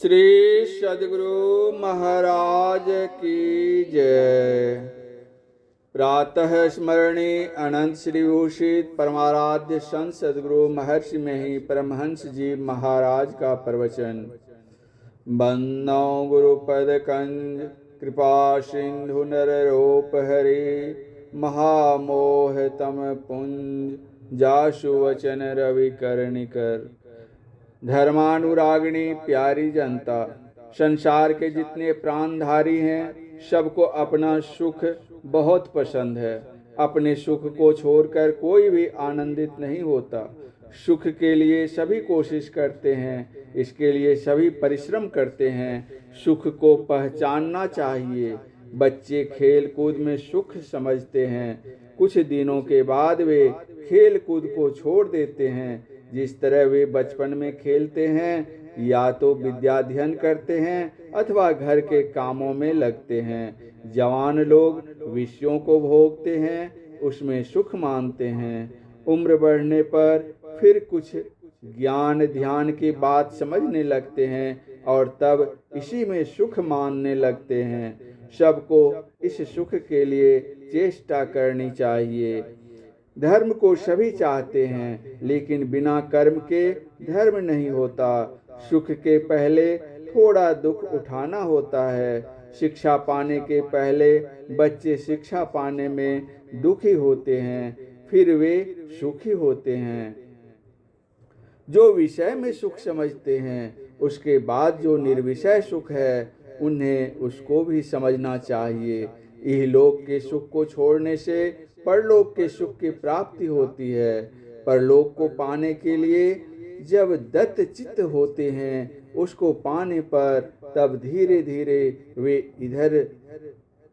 श्री सद्गुरु महाराज की जय। प्रातः स्मरणे अनंत श्री भूषित परमाराध्य संत सद्गुरु महर्षि मही परमहंस जी महाराज का प्रवचन। बन्नो गुरुपद कंज कृपा सिंधु नररूप हरि महामोह तम पुंज जासु वचन रवि कर्णिकर। धर्मानुरागिणी प्यारी जनता, संसार के जितने प्राणधारी हैं सबको अपना सुख बहुत पसंद है। अपने सुख को छोड़कर कोई भी आनंदित नहीं होता। सुख के लिए सभी कोशिश करते हैं, इसके लिए सभी परिश्रम करते हैं। सुख को पहचानना चाहिए। बच्चे खेल कूद में सुख समझते हैं, कुछ दिनों के बाद वे खेल कूद को छोड़ देते हैं। जिस तरह वे बचपन में खेलते हैं, या तो विद्याध्ययन करते हैं अथवा घर के कामों में लगते हैं। जवान लोग विषयों को भोगते हैं, उसमें सुख मानते हैं। उम्र बढ़ने पर फिर कुछ ज्ञान ध्यान की बात समझने लगते हैं और तब इसी में सुख मानने लगते हैं। सबको इस सुख के लिए चेष्टा करनी चाहिए। धर्म को सभी चाहते हैं, लेकिन बिना कर्म के धर्म नहीं होता। सुख के पहले थोड़ा दुख उठाना होता है। शिक्षा पाने के पहले बच्चे शिक्षा पाने में दुखी होते हैं, फिर वे सुखी होते हैं। जो विषय में सुख समझते हैं, उसके बाद जो निर्विषय सुख है, उन्हें उसको भी समझना चाहिए। इहलोक के सुख को छोड़ने से परलोक के सुख की प्राप्ति होती है। परलोक को पाने के लिए जब दत्त चित्त होते हैं, उसको पाने पर तब धीरे धीरे वे इधर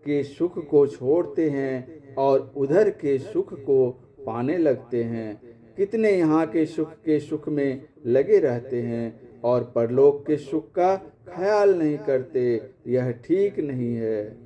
के सुख को छोड़ते हैं और उधर के सुख को पाने लगते हैं। कितने यहाँ के सुख में लगे रहते हैं और परलोक के सुख का ख्याल नहीं करते। यह ठीक नहीं है।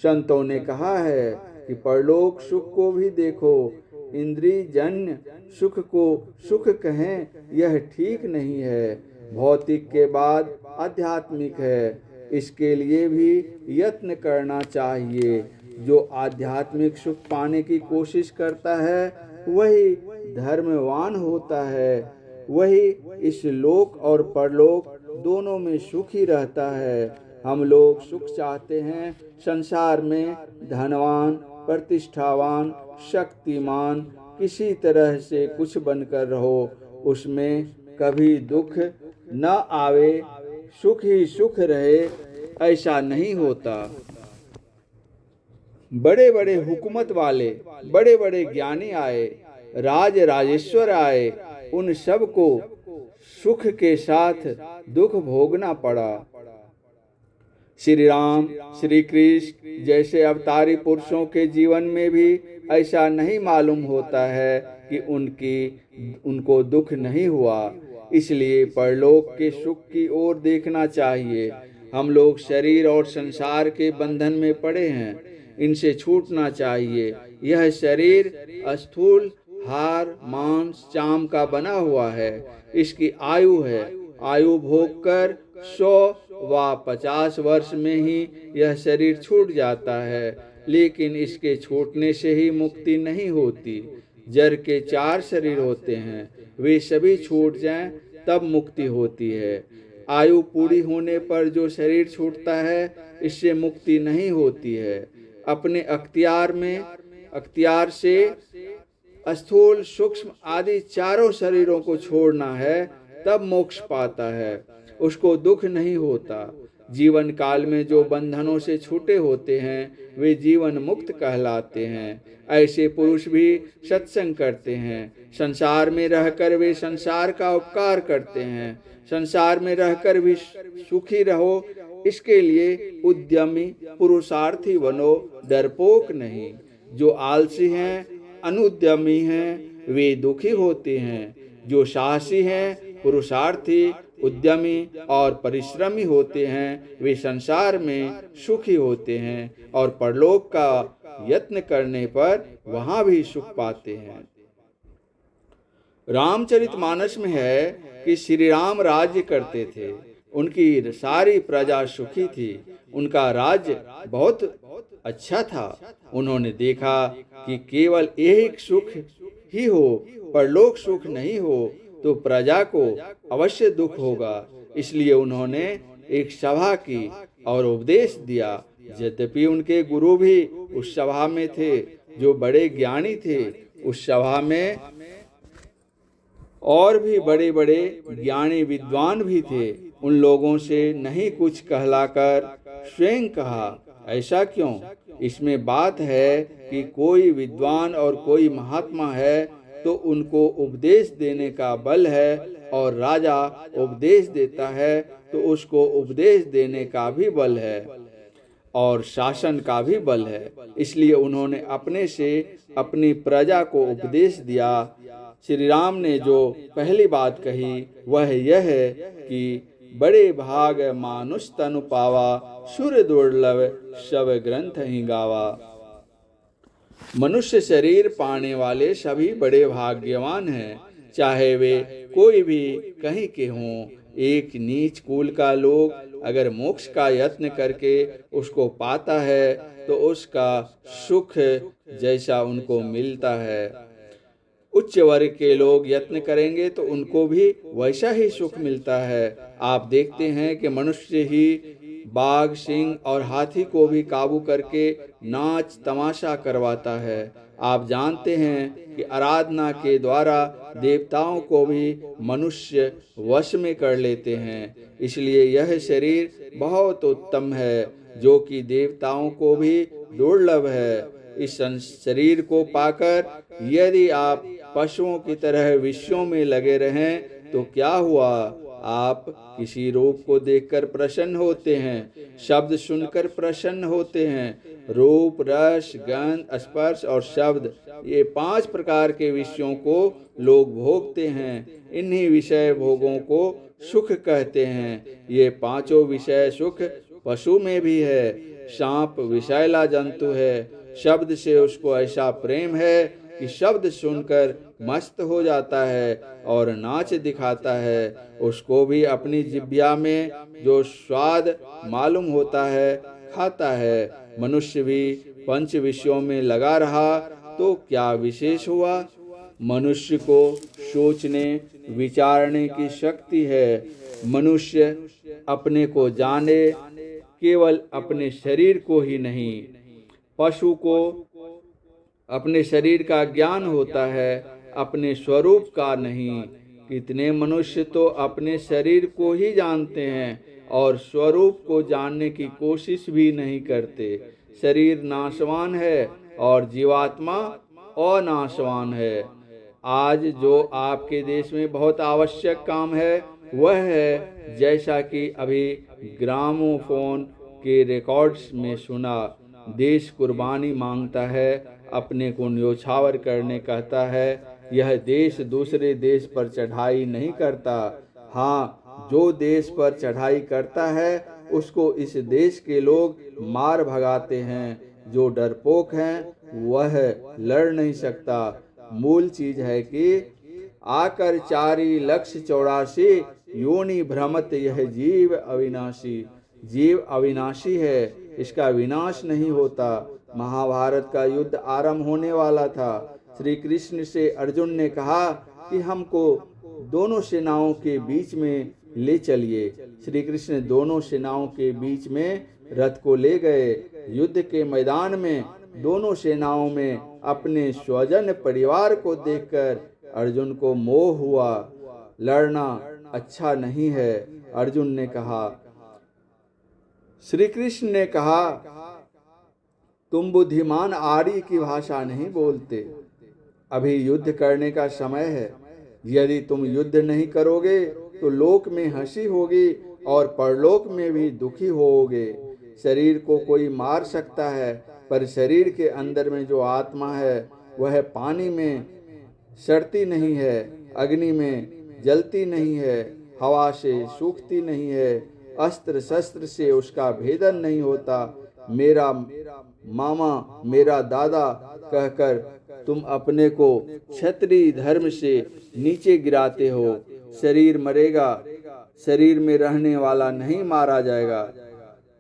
संतों ने कहा है कि परलोक सुख को भी देखो। इंद्रिय जन्य सुख को सुख कहें, यह ठीक नहीं है। भौतिक के बाद आध्यात्मिक है, इसके लिए भी यत्न करना चाहिए। जो आध्यात्मिक सुख पाने की कोशिश करता है, वही धर्मवान होता है। वही इस लोक और परलोक दोनों में सुखी रहता है। हम लोग सुख चाहते हैं, संसार में धनवान, प्रतिष्ठावान, शक्तिमान, किसी तरह से कुछ बनकर रहो, उसमें कभी दुख न आवे, सुख ही सुख रहे, ऐसा नहीं होता। बड़े बड़े हुकूमत वाले, बड़े बड़े ज्ञानी आए, राजेश्वर आए, उन सब को सुख के साथ दुख भोगना पड़ा। श्री राम, श्री कृष्ण जैसे अवतारी पुरुषों के जीवन में भी ऐसा नहीं मालूम होता है कि उनको दुख नहीं हुआ। इसलिए परलोक के सुख की ओर देखना चाहिए। हम लोग शरीर और संसार के बंधन में पड़े हैं, इनसे छूटना चाहिए। यह शरीर स्थूल हार मांस चाम का बना हुआ है। इसकी आयु है। आयु भोग कर 100 व 50 वर्ष में ही यह शरीर छूट जाता है, लेकिन इसके छूटने से ही मुक्ति नहीं होती। जड़ के 4 शरीर होते हैं, वे सभी छूट जाएं तब मुक्ति होती है। आयु पूरी होने पर जो शरीर छूटता है, इससे मुक्ति नहीं होती है। अपने अख्तियार से स्थूल सूक्ष्म आदि चारों शरीरों को छोड़ना है, तब मोक्ष पाता है, उसको दुख नहीं होता। जीवन काल में जो बंधनों से छूटे होते हैं, वे जीवन मुक्त कहलाते हैं। ऐसे पुरुष भी सत्संग करते हैं। संसार में रहकर वे संसार का उपकार करते हैं। संसार में रहकर भी सुखी रहो, इसके लिए उद्यमी पुरुषार्थी बनो, डरपोक नहीं। जो आलसी हैं, अनुद्यमी हैं, वे दुखी होते हैं। जो साहसी हैं, पुरुषार्थी, उद्यमी और परिश्रमी होते हैं, वे संसार में सुखी होते हैं और परलोक का यत्न करने पर वहां भी सुख पाते हैं। रामचरितमानस में है कि श्री राम राज्य करते थे। उनकी सारी प्रजा सुखी थी, उनका राज्य बहुत अच्छा था। उन्होंने देखा कि केवल एक सुख ही हो, परलोक सुख नहीं हो तो प्रजा को अवश्य दुख होगा। इसलिए उन्होंने एक सभा की और उपदेश दिया। यद्यपि उनके गुरु भी उस सभा में थे, जो बड़े ज्ञानी थे, उस सभा में और भी बड़े बड़े ज्ञानी विद्वान भी थे। उन लोगों से नहीं कुछ कहलाकर स्वयं कहा, ऐसा क्यों? इसमें बात है कि कोई विद्वान और कोई महात्मा है तो उनको उपदेश देने का बल है, और राजा उपदेश देता है तो उसको उपदेश देने का भी बल है और शासन का भी बल है। इसलिए उन्होंने अपने से अपनी प्रजा को उपदेश दिया। श्री राम ने जो पहली बात कही वह यह है कि बड़े भाग मानुष तनु पावा, सुर दुर्लभ सब ग्रंथ ही गावा। मनुष्य शरीर पाने वाले सभी बड़े भाग्यवान हैं, चाहे वे कोई भी कहीं के हों। एक नीच कुल का लोग अगर मोक्ष का यत्न करके उसको पाता है तो उसका सुख जैसा उनको मिलता है, उच्च वर्ग के लोग यत्न करेंगे तो उनको भी वैसा ही सुख मिलता है। आप देखते हैं कि मनुष्य ही बाघ, सिंह और हाथी को भी काबू करके नाच तमाशा करवाता है। आप जानते हैं कि आराधना के द्वारा देवताओं को भी मनुष्य वश में कर लेते हैं। इसलिए यह शरीर बहुत उत्तम है, जो कि देवताओं को भी दुर्लभ है। इस शरीर को पाकर यदि आप पशुओं की तरह विषयों में लगे रहें तो क्या हुआ? आप किसी रूप को देखकर प्रसन्न होते हैं, शब्द सुनकर प्रसन्न होते हैं। रूप, रस, गंध, स्पर्श और शब्द, ये 5 प्रकार के विषयों को लोग भोगते हैं। इन्हीं विषय भोगों को सुख कहते हैं। ये 5 विषय सुख पशु में भी है। सांप विषैला जंतु है, शब्द से उसको ऐसा प्रेम है कि शब्द सुनकर मस्त हो जाता है और नाच दिखाता है। उसको भी अपनी जिह्वा में जो स्वाद मालूम होता है खाता है। मनुष्य भी 5 विषयों में लगा रहा तो क्या विशेष हुआ? मनुष्य को सोचने विचारने की शक्ति है। मनुष्य अपने को जाने, केवल अपने शरीर को ही नहीं। पशु को अपने शरीर का ज्ञान होता है, अपने स्वरूप का नहीं। कितने मनुष्य तो अपने शरीर को ही जानते हैं और स्वरूप को जानने की कोशिश भी नहीं करते। शरीर नाशवान है और जीवात्मा अनाशवान है। आज जो आपके देश में बहुत आवश्यक काम है वह है, जैसा कि अभी ग्रामोफोन के रिकॉर्ड्स में सुना, देश कुर्बानी मांगता है, अपने को न्योछावर करने कहता है। यह देश दूसरे देश पर चढ़ाई नहीं करता। हाँ, जो देश पर चढ़ाई करता है उसको इस देश के लोग मार भगाते हैं। जो डरपोक हैं वह लड़ नहीं सकता। मूल चीज है कि आकर 4,84,000 योनि भ्रमत यह जीव अविनाशी। जीव अविनाशी है, इसका विनाश नहीं होता। महाभारत का युद्ध आरंभ होने वाला था। श्री कृष्ण से अर्जुन ने कहा कि हमको दोनों सेनाओं के बीच में ले चलिए। श्री कृष्ण दोनों सेनाओं के बीच में रथ को ले गए। युद्ध के मैदान में दोनों सेनाओं में अपने स्वजन परिवार को देखकर अर्जुन को मोह हुआ। लड़ना अच्छा नहीं है, अर्जुन ने कहा। श्री कृष्ण ने कहा, तुम बुद्धिमान आर्य की भाषा नहीं बोलते। अभी युद्ध करने का समय है। यदि तुम युद्ध नहीं करोगे तो लोक में हंसी होगी और परलोक में भी दुखी होोगे। शरीर को कोई मार सकता है, पर शरीर के अंदर में जो आत्मा है वह पानी में सड़ती नहीं है, अग्नि में जलती नहीं है, हवा से सूखती नहीं है, अस्त्र शस्त्र से उसका भेदन नहीं होता। मेरा मामा, मेरा दादा कहकर तुम अपने को क्षत्रिय धर्म से नीचे गिराते हो। शरीर मरेगा, शरीर में रहने वाला नहीं मारा जाएगा।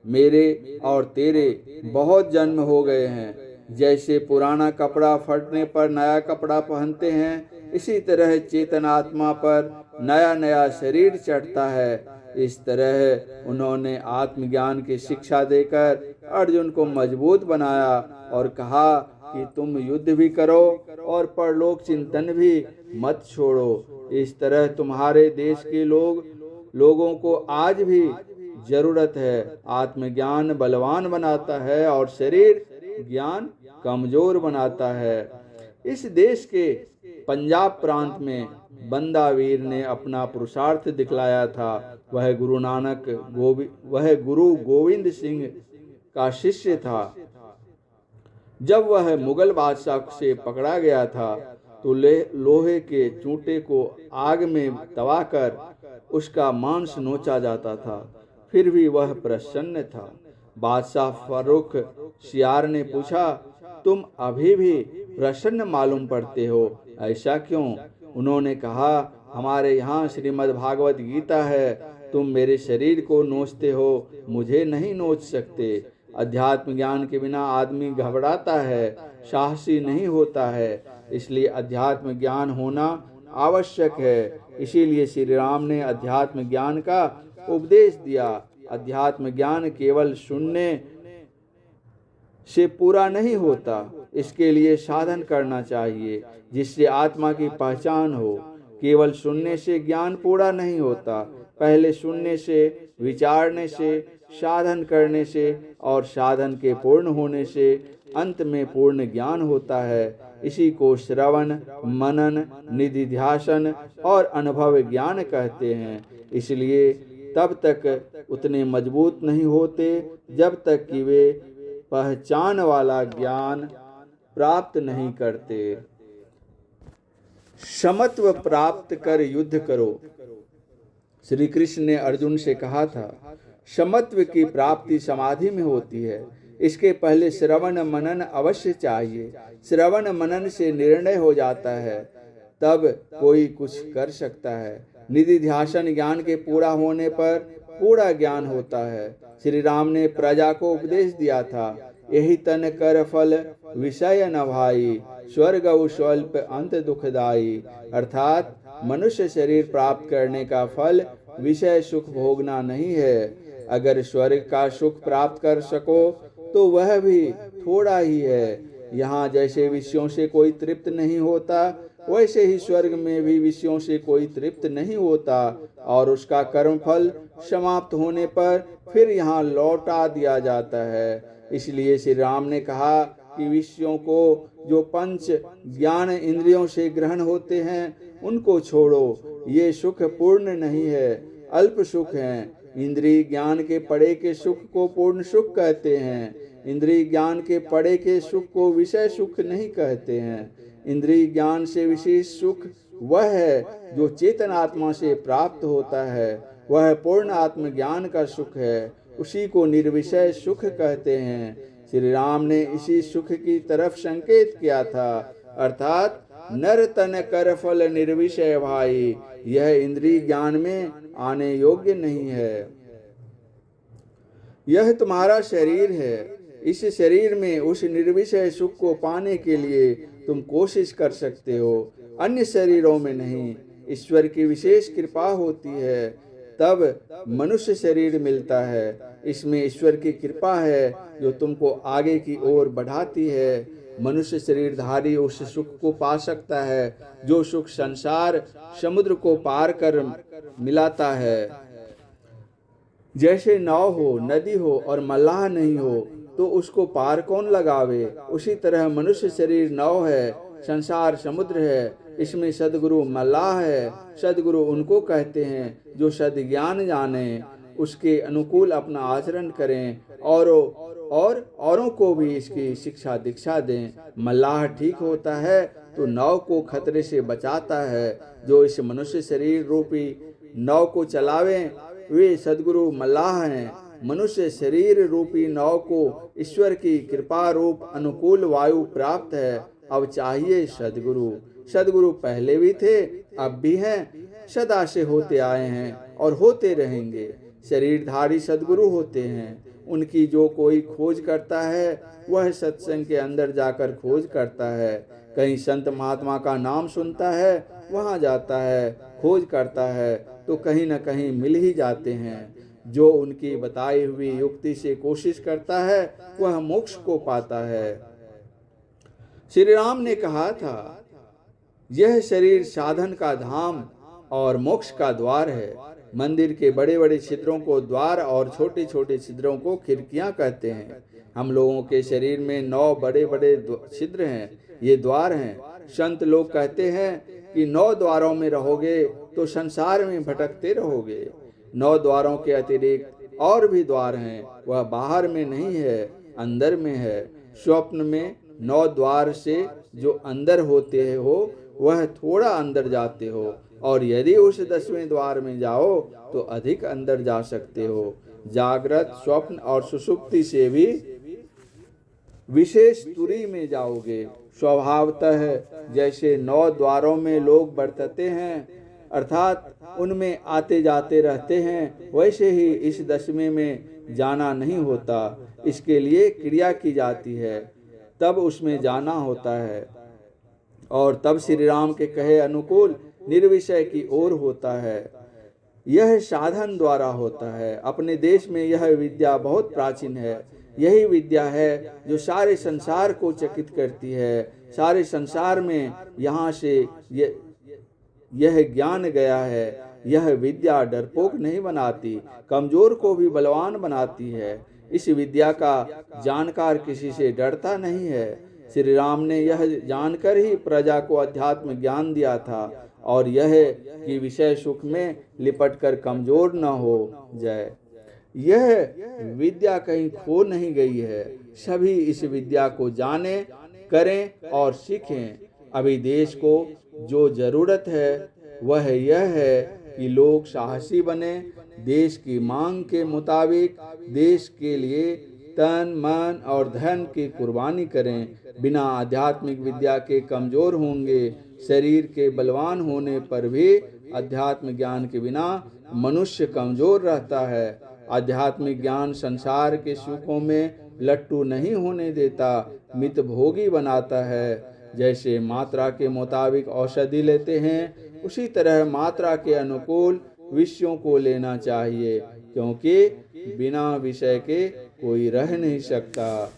मेरे और तेरे बहुत जन्म हो गए हैं। जैसे पुराना कपड़ा फटने पर नया कपड़ा पहनते हैं, इसी तरह चेतन आत्मा पर नया नया शरीर चढ़ता है। इस तरह उन्होंने आत्मज्ञान की शिक्षा देकर अर्जुन को मजबूत बनाया और कहा कि तुम युद्ध भी करो और परलोक चिंतन भी मत छोड़ो। इस तरह तुम्हारे देश के लोगों को आज भी जरूरत है। आत्मज्ञान बलवान बनाता है और शरीर ज्ञान कमजोर बनाता है। इस देश के पंजाब प्रांत में बंदा वीर ने अपना पुरुषार्थ दिखलाया था। वह गुरु गोविंद सिंह का शिष्य था। जब वह मुगल बादशाह से पकड़ा गया था तो लोहे के चूंटे को आग में दबाकर उसका मांस नोचा जाता था, फिर भी वह प्रसन्न था। बादशाह फर्रुख सियार ने पूछा, तुम अभी भी प्रसन्न मालूम पड़ते हो, ऐसा क्यों? उन्होंने कहा, हमारे यहाँ श्रीमद् भागवत गीता है। तुम मेरे शरीर को नोचते हो, मुझे नहीं नोच सकते। अध्यात्म ज्ञान के बिना आदमी घबराता है, साहसी नहीं होता है। इसलिए अध्यात्म ज्ञान होना आवश्यक है। इसीलिए श्री राम ने अध्यात्म ज्ञान का उपदेश दिया। अध्यात्म ज्ञान केवल सुनने से पूरा नहीं होता, इसके लिए साधन करना चाहिए जिससे आत्मा की पहचान हो। केवल सुनने से ज्ञान पूरा नहीं होता, पहले सुनने से, विचारने से, साधन करने से और साधन के पूर्ण होने से अंत में पूर्ण ज्ञान होता है। इसी को श्रवण, मनन, निधिध्यासन और अनुभव ज्ञान कहते हैं। इसलिए तब तक उतने मजबूत नहीं होते जब तक कि वे पहचान वाला ज्ञान प्राप्त नहीं करते। समत्व प्राप्त कर युद्ध करो। श्री कृष्ण ने अर्जुन से कहा था, समत्व की प्राप्ति समाधि में होती है। इसके पहले श्रवण मनन अवश्य चाहिए। श्रवण मनन से निर्णय हो जाता है, तब कोई कुछ कर सकता है। निधिध्यासन ज्ञान के पूरा होने पर पूरा ज्ञान होता है। श्री राम ने प्रजा को उपदेश दिया था, यही तन कर फल विषय न भाई, स्वर्ग स्वल्प अंत दुखदाई। अर्थात मनुष्य शरीर प्राप्त करने का फल विषय सुख भोगना नहीं है। अगर स्वर्ग का सुख प्राप्त कर सको तो वह भी थोड़ा ही है। यहाँ जैसे विषयों से कोई तृप्त नहीं होता, वैसे ही स्वर्ग में भी विषयों से कोई तृप्त नहीं होता और उसका कर्म फल समाप्त होने पर फिर यहाँ लौटा दिया जाता है। इसलिए श्री राम ने कहा कि विषयों को जो पंच ज्ञान इंद्रियों से ग्रहण होते हैं उनको छोड़ो। ये सुख पूर्ण नहीं है, अल्प सुख हैं। इंद्रिय ज्ञान के पड़े के सुख को पूर्ण सुख कहते हैं। इंद्रिय ज्ञान के पड़े के सुख को विषय सुख नहीं कहते हैं। इंद्रिय ज्ञान से विशेष सुख वह है जो चेतन आत्मा से प्राप्त होता है। वह पूर्ण आत्मज्ञान का सुख है, उसी को निर्विषय सुख कहते हैं। श्री राम ने इसी सुख की तरफ संकेत किया था, अर्थात नर तन कर फल निर्विषय भाई। यह इंद्रिय ज्ञान में आने योग्य नहीं है। यह तुम्हारा शरीर है। इस शरीर में उस निर्विषय सुख को पाने के लिए तुम कोशिश कर सकते हो, अन्य शरीरों में नहीं। ईश्वर की विशेष कृपा होती है तब मनुष्य शरीर मिलता है। इसमें ईश्वर की कृपा है जो तुमको आगे की ओर बढ़ाती है। मनुष्य शरीरधारी उस सुख को पा सकता है जो सुख संसार समुद्र को पार कर मिलाता है। जैसे नाव हो, नदी हो और मल्लाह नहीं हो तो उसको पार कौन लगावे। उसी तरह मनुष्य शरीर नाव है, संसार समुद्र है, इसमें सदगुरु मल्लाह है। सदगुरु उनको कहते हैं जो सद्ज्ञान जाने, उसके अनुकूल अपना आचरण करें और औरों को भी इसकी शिक्षा दीक्षा दें। मल्लाह ठीक होता है तो नाव को खतरे से बचाता है। जो इस मनुष्य शरीर रूपी नाव को चलावें वे सदगुरु मल्लाह हैं। मनुष्य शरीर रूपी नाव को ईश्वर की कृपा रूप अनुकूल वायु प्राप्त है। अब चाहिए सदगुरु। सदगुरु पहले भी थे, अब भी हैं, सदा से होते आए हैं और होते रहेंगे। शरीरधारी सद्गुरु होते हैं, उनकी जो कोई खोज करता है वह सत्संग के अंदर जाकर खोज करता है। कहीं संत महात्मा का नाम सुनता है, वहाँ जाता है, खोज करता है, तो कहीं न कहीं मिल ही जाते हैं। जो उनकी बताई हुई युक्ति से कोशिश करता है वह मोक्ष को पाता है। श्री राम ने कहा था, यह शरीर साधन का धाम और मोक्ष का द्वार है। मंदिर के बड़े बड़े छिद्रों को द्वार और छोटे छोटे छिद्रों को खिड़कियां कहते हैं। हम लोगों के शरीर में 9 बड़े बड़े छिद्र हैं, ये द्वार हैं। संत लोग कहते हैं कि 9 द्वारों में रहोगे तो संसार में भटकते रहोगे। 9 द्वारों के अतिरिक्त और भी द्वार हैं, वह बाहर में नहीं है, अंदर में है। स्वप्न में 9 द्वार से जो अंदर होते हो वह थोड़ा अंदर जाते हो, और यदि उस 10वें द्वार में जाओ तो अधिक अंदर जा सकते हो। जागृत, स्वप्न और सुषुप्ति से भी विशेष तुरी में जाओगे। स्वभावतः जैसे 9 द्वारों में लोग बरतते हैं, अर्थात उनमें आते जाते रहते हैं, वैसे ही इस 10वें में जाना नहीं होता। इसके लिए क्रिया की जाती है, तब उसमें जाना होता है, और तब श्री राम के कहे अनुकूल निर्विषय की ओर होता है। यह साधन द्वारा होता है। अपने देश में यह विद्या बहुत प्राचीन है। यही विद्या है जो सारे संसार को चकित करती है। सारे संसार में यहाँ से यह ज्ञान गया है। यह विद्या डरपोक नहीं बनाती, कमजोर को भी बलवान बनाती है। इस विद्या का जानकार किसी से डरता नहीं है। श्री राम ने यह जानकर ही प्रजा को अध्यात्म ज्ञान दिया था, और यह कि विषय सुख में लिपटकर कमजोर न हो जाए। यह विद्या कहीं खो नहीं गई है। सभी इस विद्या को जाने, करें और सीखें। अभी देश को जो जरूरत है वह यह है कि लोग साहसी बने, देश की मांग के मुताबिक देश के लिए तन, मन और धन की कुर्बानी करें। बिना आध्यात्मिक विद्या के कमजोर होंगे। शरीर के बलवान होने पर भी अध्यात्म ज्ञान के बिना मनुष्य कमजोर रहता है। आध्यात्मिक ज्ञान संसार के सुखों में लट्टू नहीं होने देता, मित भोगी बनाता है। जैसे मात्रा के मुताबिक औषधि लेते हैं, उसी तरह मात्रा के अनुकूल विषयों को लेना चाहिए, क्योंकि बिना विषय के कोई रह नहीं सकता।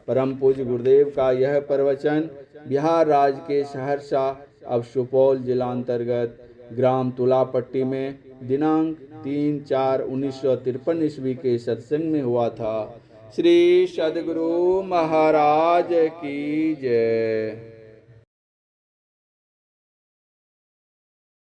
परम पूज्य गुरुदेव का यह प्रवचन बिहार राज्य के सहरसा, अब सुपौल जिला अंतर्गत ग्राम तुलापट्टी में दिनांक 3/4/1953 ईस्वी के सत्संग में हुआ था। श्री सद्गुरु महाराज की जय।